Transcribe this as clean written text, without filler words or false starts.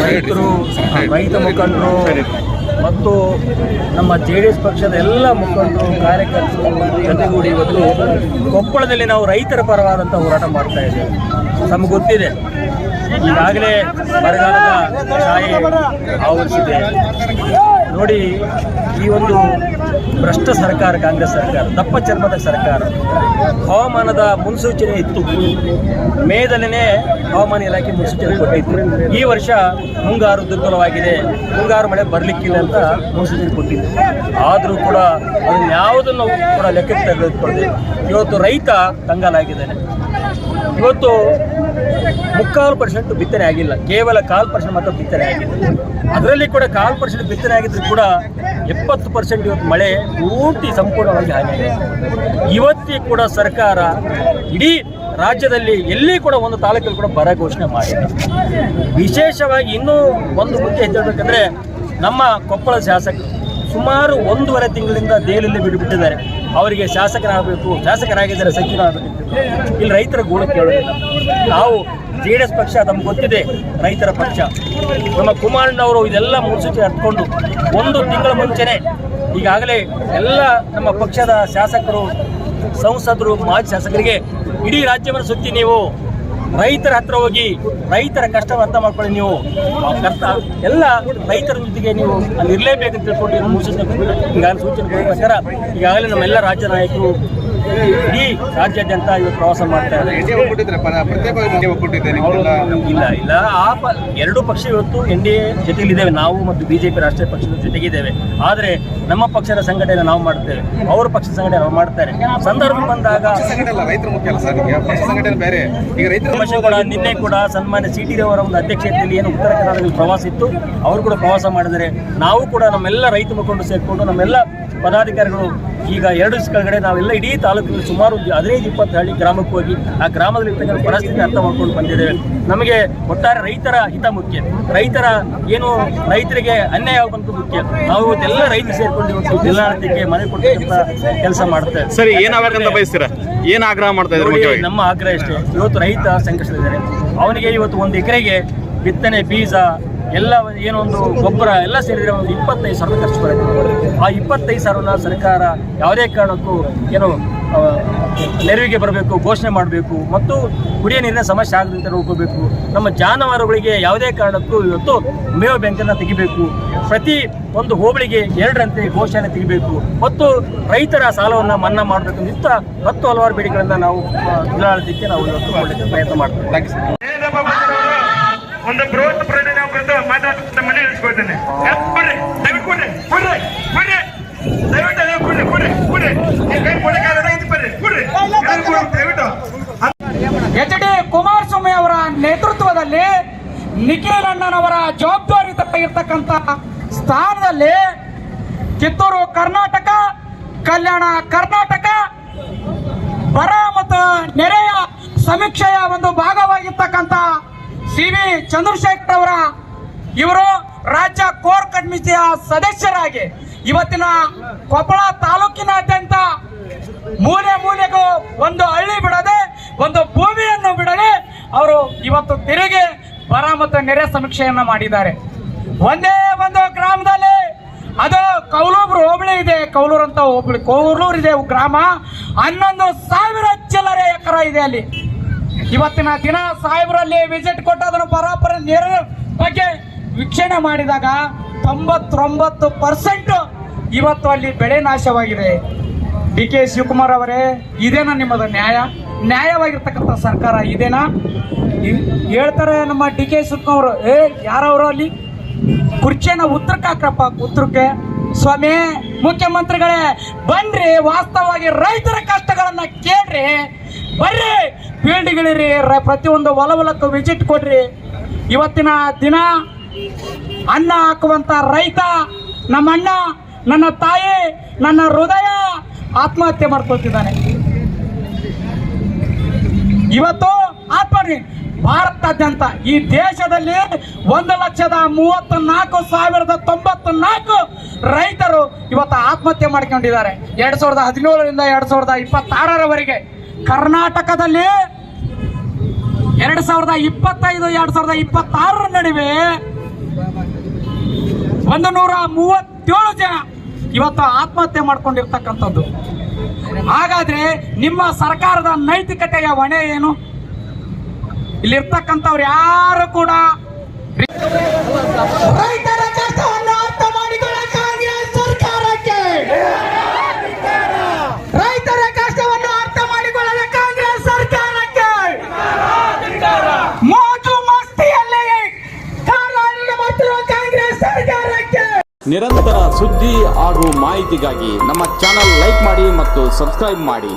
ರೈತರು, ರೈತ ಮುಖಂಡರು ಮತ್ತು ನಮ್ಮ JDS ಪಕ್ಷದ ಎಲ್ಲ ಮುಖಂಡರು, ಕಾರ್ಯಕರ್ತರು ಜೊತೆಗೂಡಿ ಇವತ್ತು ಕೊಪ್ಪಳದಲ್ಲಿ ನಾವು ರೈತರ ಪರವಾದಂಥ ಹೋರಾಟ ಮಾಡ್ತಾ ಇದ್ದೇವೆ. ನಮಗೆ ಗೊತ್ತಿದೆ, ಈಗಾಗಲೇ ಬರಗಾಲದ ಛಾಯೆ ಆವರಿಸಿದೆ. ನೋಡಿ, ಈ ಒಂದು ಭ್ರಷ್ಟ ಸರ್ಕಾರ, ಕಾಂಗ್ರೆಸ್ ಸರ್ಕಾರ, ದಪ್ಪ ಚರ್ಮದ ಸರ್ಕಾರ, ಹವಾಮಾನದ ಮುನ್ಸೂಚನೆ ಇತ್ತು. ಮೇದಲ್ಲೇ ಹವಾಮಾನ ಇಲಾಖೆ ಮುನ್ಸೂಚನೆ ಕೊಟ್ಟಿತ್ತು. ಈ ವರ್ಷ ಮುಂಗಾರು ದುರ್ಬಲವಾಗಿದೆ, ಮುಂಗಾರು ಮಳೆ ಬರಲಿಕ್ಕಿಲ್ಲ ಅಂತ ಮುನ್ಸೂಚನೆ ಕೊಟ್ಟಿತ್ತು. ಆದರೂ ಕೂಡ ಅದನ್ನು ಯಾವುದನ್ನು ಕೂಡ ಲೆಕ್ಕಕ್ಕೆ ತೆಗೆದುಕೊಳ್ಳದೆ ಇವತ್ತು ರೈತ ಕಂಗಾಲಾಗಿದ್ದಾನೆ. ಇವತ್ತು 3% ಬಿತ್ತನೆ ಆಗಿಲ್ಲ, ಕೇವಲ 1% ಮಾತ್ರ ಬಿತ್ತನೆ ಆಗಿದೆ. ಅದರಲ್ಲಿ ಕೂಡ 1% ಬಿತ್ತನೆ ಆಗಿದ್ರು ಕೂಡ 70% ಇವತ್ತು ಮಳೆ ಪೂರ್ತಿ ಸಂಪೂರ್ಣವಾಗಿ ಹಾನಿಯಾಗಿದೆ. ಇವತ್ತಿಗೆ ಕೂಡ ಸರ್ಕಾರ ಇಡೀ ರಾಜ್ಯದಲ್ಲಿ ಎಲ್ಲಿ ಕೂಡ ಒಂದು ತಾಲೂಕಲ್ಲಿ ಕೂಡ ಬರ ಘೋಷಣೆ ಮಾಡಿಲ್ಲ. ವಿಶೇಷವಾಗಿ ಇನ್ನೂ ಒಂದು ಮುಖ್ಯ ಹೇಳಬೇಕಂದ್ರೆ, ನಮ್ಮ ಕೊಪ್ಪಳ ಶಾಸಕರು ಸುಮಾರು 1.5 ತಿಂಗಳಿಂದ ದೆಹಲಿಯಲ್ಲಿ ಬಿಟ್ಟುಬಿಟ್ಟಿದ್ದಾರೆ. ಅವರಿಗೆ ಶಾಸಕರಾಗಿದ್ದಾರೆ, ಸಚಿವರಾಗಬೇಕಿತ್ತು. ಇಲ್ಲಿ ರೈತರ ಗೋಳು ಕೇಳೋದಿಲ್ಲ. ನಾವು JDS ಪಕ್ಷ ನಮ್ಗೆ ಗೊತ್ತಿದೆ, ರೈತರ ಪಕ್ಷ. ನಮ್ಮ ಕುಮಾರಣ್ಣವರು ಇದೆಲ್ಲ ಮುನ್ಸೂಚನೆ ಹತ್ಕೊಂಡು 1 ತಿಂಗಳ ಮುಂಚೆನೆ ಈಗಾಗಲೇ ಎಲ್ಲ ನಮ್ಮ ಪಕ್ಷದ ಶಾಸಕರು, ಸಂಸದರು, ಮಾಜಿ ಶಾಸಕರಿಗೆ ಇಡೀ ರಾಜ್ಯವನ್ನು ಸುತ್ತಿ ನೀವು ರೈತರ ಹತ್ರ ಹೋಗಿ ರೈತರ ಕಷ್ಟವನ್ನು ಅರ್ಥ ಮಾಡ್ಕೊಳ್ಳಿ, ನೀವು ಎಲ್ಲ ರೈತರ ಜೊತೆಗೆ ನೀವು ಅಲ್ಲಿ ಇರಲೇಬೇಕಂತ ತಿಳ್ಕೊಂಡು ಮುನ್ಸೂಚನೆ ಈಗಾಗಲೇ ಸೂಚನೆ ಕೊಡೋಕ್ಕೋಸ್ಕರ ಈಗಾಗಲೇ ನಮ್ಮೆಲ್ಲ ರಾಜ್ಯ ನಾಯಕರು ಇಡೀ ರಾಜ್ಯಾದ್ಯಂತ ಇವತ್ತು ಪ್ರವಾಸ ಮಾಡ್ತಾ ಇದ್ದಾರೆ. ಇಲ್ಲ, ಎರಡೂ ಪಕ್ಷ ಇವತ್ತು NDA ಜೊತೆಗಿದ್ದೇವೆ. ನಾವು ಮತ್ತು BJP ರಾಷ್ಟ್ರೀಯ ಪಕ್ಷದ ಜೊತೆಗಿದ್ದೇವೆ. ಆದರೆ ನಮ್ಮ ಪಕ್ಷದ ಸಂಘಟನೆ ನಾವು ಮಾಡ್ತೇವೆ, ಅವರ ಪಕ್ಷದ ಸಂಘಟನೆ ನಾವು ಮಾಡ್ತಾರೆ. ಸಂದರ್ಭ ಬಂದಾಗ ನಿನ್ನೆ ಕೂಡ ಸನ್ಮಾನ್ಯ CT ಅವರ ಒಂದು ಅಧ್ಯಕ್ಷತೆಯಲ್ಲಿ ಏನು ಉತ್ತರ ಕರ್ನಾಟಕದಲ್ಲಿ ಪ್ರವಾಸ ಇತ್ತು, ಅವರು ಕೂಡ ಪ್ರವಾಸ ಮಾಡಿದರೆ ನಾವು ಕೂಡ ನಮ್ಮೆಲ್ಲ ರೈತ ಮುಖಂಡರು ಸೇರಿಕೊಂಡು ನಮ್ಮೆಲ್ಲ ಪದಾಧಿಕಾರಿಗಳು ಈಗ 2 ದಿವಸ ಕೆಳಗಡೆ ನಾವೆಲ್ಲ ಇಡೀ ತಾಲೂಕಿನಲ್ಲಿ ಸುಮಾರು 15-20 ಹಳ್ಳಿ ಗ್ರಾಮಕ್ಕೆ ಹೋಗಿ ಆ ಗ್ರಾಮದಲ್ಲಿ ಇರ್ತಕ್ಕಂಥ ಪರಿಸ್ಥಿತಿ ಅರ್ಥ ಮಾಡ್ಕೊಂಡು ಬಂದಿದ್ದೇವೆ. ನಮಗೆ ಒಟ್ಟಾರೆ ರೈತರ ಹಿತ ಮುಖ್ಯ, ರೈತರಿಗೆ ಅನ್ಯಾಯ ಆಗುವಂತ ಮುಖ್ಯ. ನಾವು ಇವತ್ತೆಲ್ಲ ರೈತರು ಸೇರ್ಕೊಂಡು ಇವತ್ತು ಜಿಲ್ಲಾಡಳಿತಕ್ಕೆ ಮನೆ ಕೊಟ್ಟಂತ ಕೆಲಸ ಮಾಡ್ತೇವೆ. ಸರಿ, ಏನಾಗಬೇಕಂತ ಬಯಸ್ತೀರಾ? ಏನು ಆಗ್ರಹ ಮಾಡ್ತಾ ಇದ್ದಾರೆ? ನಮ್ಮ ಆಗ್ರಹ ಇಷ್ಟೇ, ಇವತ್ತು ರೈತ ಸಂಕಷ್ಟದಲ್ಲಿದ್ದಾರೆ. ಅವನಿಗೆ ಇವತ್ತು 1 ಎಕರೆಗೆ ಬಿತ್ತನೆ ಬೀಜ ಎಲ್ಲ ಏನೊಂದು ಗೊಬ್ಬರ ಎಲ್ಲ ಸೇರಿದರೆ ಒಂದು 25,000 ಖರ್ಚು ಬರುತ್ತೆ. ಆ 25,000ನ ಸರ್ಕಾರ ಯಾವುದೇ ಕಾರಣಕ್ಕೂ ನೆರವಿಗೆ ಬರಬೇಕು, ಘೋಷಣೆ ಮಾಡಬೇಕು ಮತ್ತು ಕುಡಿಯೋ ನೀರಿನ ಸಮಸ್ಯೆ ಆಗದಂತೆ ನೋಡ್ಕೋಬೇಕು. ನಮ್ಮ ಜಾನುವಾರುಗಳಿಗೆ ಯಾವುದೇ ಕಾರಣಕ್ಕೂ ಇವತ್ತು ಮೇವು ಬ್ಯಾಂಕನ್ನು ತೆಗಿಬೇಕು. ಪ್ರತಿ ಒಂದು ಹೋಬಳಿಗೆ 2ರಂತೆ ಘೋಷಣೆ ತೆಗಿಬೇಕು ಮತ್ತು ರೈತರ ಸಾಲವನ್ನು ಮನ್ನಾ ಮಾಡಬೇಕು. ಇಂಥ 10 ಹಲವಾರು ಬೇಡಿಕೆಗಳನ್ನು ನಾವು ಜಿಲ್ಲಾಡಳಿತಕ್ಕೆ ನಾವು ಇವತ್ತು ಮಾಡಲಿಕ್ಕೆ ಪ್ರಯತ್ನ ಮಾಡ್ತೇವೆ. ಒಂದು ಬೃಹತ್ ಪ್ರಕಟಣೆ ಕುರಿತು ಮಾತಾಡ್ತಾ ಮನೆ ಇಳಿಸ್ಕೊಳ್ತೇನೆ. HD ಕುಮಾರಸ್ವಾಮಿ ಅವರ ನೇತೃತ್ವದಲ್ಲಿ ನಿಖಿಲ್ ಅಣ್ಣನವರ ಜವಾಬ್ದಾರಿ ಇರ್ತಕ್ಕಂಥ ಸ್ಥಾನದಲ್ಲಿ ಕಿತ್ತೂರು ಕರ್ನಾಟಕ, ಕಲ್ಯಾಣ ಕರ್ನಾಟಕ ಬರ ಮತ್ತು ನೆರೆಯ ಸಮೀಕ್ಷೆಯ ಒಂದು ಭಾಗವಾಗಿರ್ತಕ್ಕಂಥ CV ಚಂದ್ರಶೇಖರ್ ಅವರ ಇವರು ರಾಜ್ಯ ಕೋರ್ ಕಮಿಟಿಯ ಸದಸ್ಯರಾಗಿ ಇವತ್ತಿನ ಕೊಪ್ಪಳ ತಾಲೂಕಿನಾದ್ಯಂತ ಮೂಲೆ ಮೂಲೆಗೂ ಒಂದು ಹಳ್ಳಿ ಬಿಡದೆ, ಒಂದು ಭೂಮಿಯನ್ನು ಬಿಡದೆ ಅವರು ಇವತ್ತು ತಿರುಗಿ ಬರ ಮತ್ತು ನೆರೆ ಸಮೀಕ್ಷೆಯನ್ನ ಮಾಡಿದ್ದಾರೆ. ಒಂದೇ ಒಂದು ಗ್ರಾಮದಲ್ಲಿ, ಅದು ಕೌಲೂರು ಹೋಬಳಿ ಇದೆ, ಕೌಲೂರು ಅಂತ ಹೋಬಳಿ, ಕೌಲೂರು ಇದೆ ಗ್ರಾಮ, 11,000 ಚಿಲ್ಲರೆ ಎಕರೆ ಇದೆ ಅಲ್ಲಿ. ಇವತ್ತಿನ ದಿನ ಸಾಹೇಬರಲ್ಲಿ ವಿಸಿಟ್ ಕೊಟ್ಟು ಅದನ್ನು ಪರಾಪರ ನೀರಿನ ಬಗ್ಗೆ ವೀಕ್ಷಣೆ ಮಾಡಿದಾಗ 99% ಇವತ್ತು ಅಲ್ಲಿ ಬೆಳೆ ನಾಶವಾಗಿದೆ. DK ಶಿವಕುಮಾರ್ ಅವರೇ, ಇದೇನಾ ನಿಮ್ಮದು ನ್ಯಾಯವಾಗಿರ್ತಕ್ಕಂಥ ಸರ್ಕಾರ ಇದೇನಾ? ಹೇಳ್ತಾರೆ ನಮ್ಮ DK ಶಿವಕುಮಾರ್, ಯಾರವರು ಅಲ್ಲಿ ಕುರ್ಚಿಯನ್ನ ಉತ್ತರಕ್ಕೆ ಹಾಕ್ರಪ್ಪ, ಉತ್ತರಕ್ಕೆ. ಸ್ವಾಮಿ ಮುಖ್ಯಮಂತ್ರಿಗಳೇ, ಬನ್ರಿ, ವಾಸ್ತವವಾಗಿ ರೈತರ ಕಷ್ಟಗಳನ್ನ ಕೇಳ್ರಿ, ಬರ್ರಿ, ಫೀಲ್ಡ್ಗಳಿರಿ, ಪ್ರತಿಯೊಂದು ಹೊಲಕ್ಕೆ ವಿಸಿಟ್ ಕೊಡ್ರಿ. ಇವತ್ತಿನ ದಿನ ಅನ್ನ ಹಾಕುವಂತ ರೈತ, ನಮ್ಮ ಅಣ್ಣ, ನನ್ನ ತಾಯಿ, ನನ್ನ ಹೃದಯ ಆತ್ಮಹತ್ಯೆ ಮಾಡ್ಕೊಳ್ತಿದ್ದಾನೆ. ಇವತ್ತು ಆತ್ಮಹತ್ಯೆ ಭಾರತಾದ್ಯಂತ ಈ ದೇಶದಲ್ಲಿ 1,34,094 ರೈತರು ಇವತ್ತು ಆತ್ಮಹತ್ಯೆ ಮಾಡ್ಕೊಂಡಿದ್ದಾರೆ. 2017ರಿಂದ 2026ರವರೆಗೆ ಕರ್ನಾಟಕದಲ್ಲಿ 2025 2026 ನಡುವೆ 137 ಜನ ಇವತ್ತು ಆತ್ಮಹತ್ಯೆ ಮಾಡ್ಕೊಂಡಿರ್ತಕ್ಕಂಥದ್ದು. ಹಾಗಾದ್ರೆ ನಿಮ್ಮ ಸರ್ಕಾರದ ನೈತಿಕತೆಯ ಹೊಣೆ ಏನು? ಇಲ್ಲಿರ್ತಕ್ಕಂಥವ್ರು ಯಾರು ಕೂಡ ರೈತರ ಕಷ್ಟವನ್ನು ಅರ್ಥ ಮಾಡಿಕೊಳ್ಳ ಕಾಂಗ್ರೆಸ್ ಸರ್ಕಾರಕ್ಕೆ, ರೈತರ ಕಷ್ಟವನ್ನು ಅರ್ಥ ಮಾಡಿಕೊಳ್ಳದ ಕಾಂಗ್ರೆಸ್ ಸರ್ಕಾರಕ್ಕೆ, ಮೋಜು ಮಸ್ತಿಯಲ್ಲಿ ಕಾಲ ಮಾಡ್ತಿರುವ ಕಾಂಗ್ರೆಸ್ ಸರ್ಕಾರಕ್ಕೆ. ನಿರಂತರ ಸುದ್ದಿ ಹಾಗೂ ಮಾಹಿತಿಗಾಗಿ ನಮ್ಮ ಚಾನಲ್ ಲೈಕ್ ಮಾಡಿ ಮತ್ತು ಸಬ್ಸ್ಕ್ರೈಬ್ ಮಾಡಿ.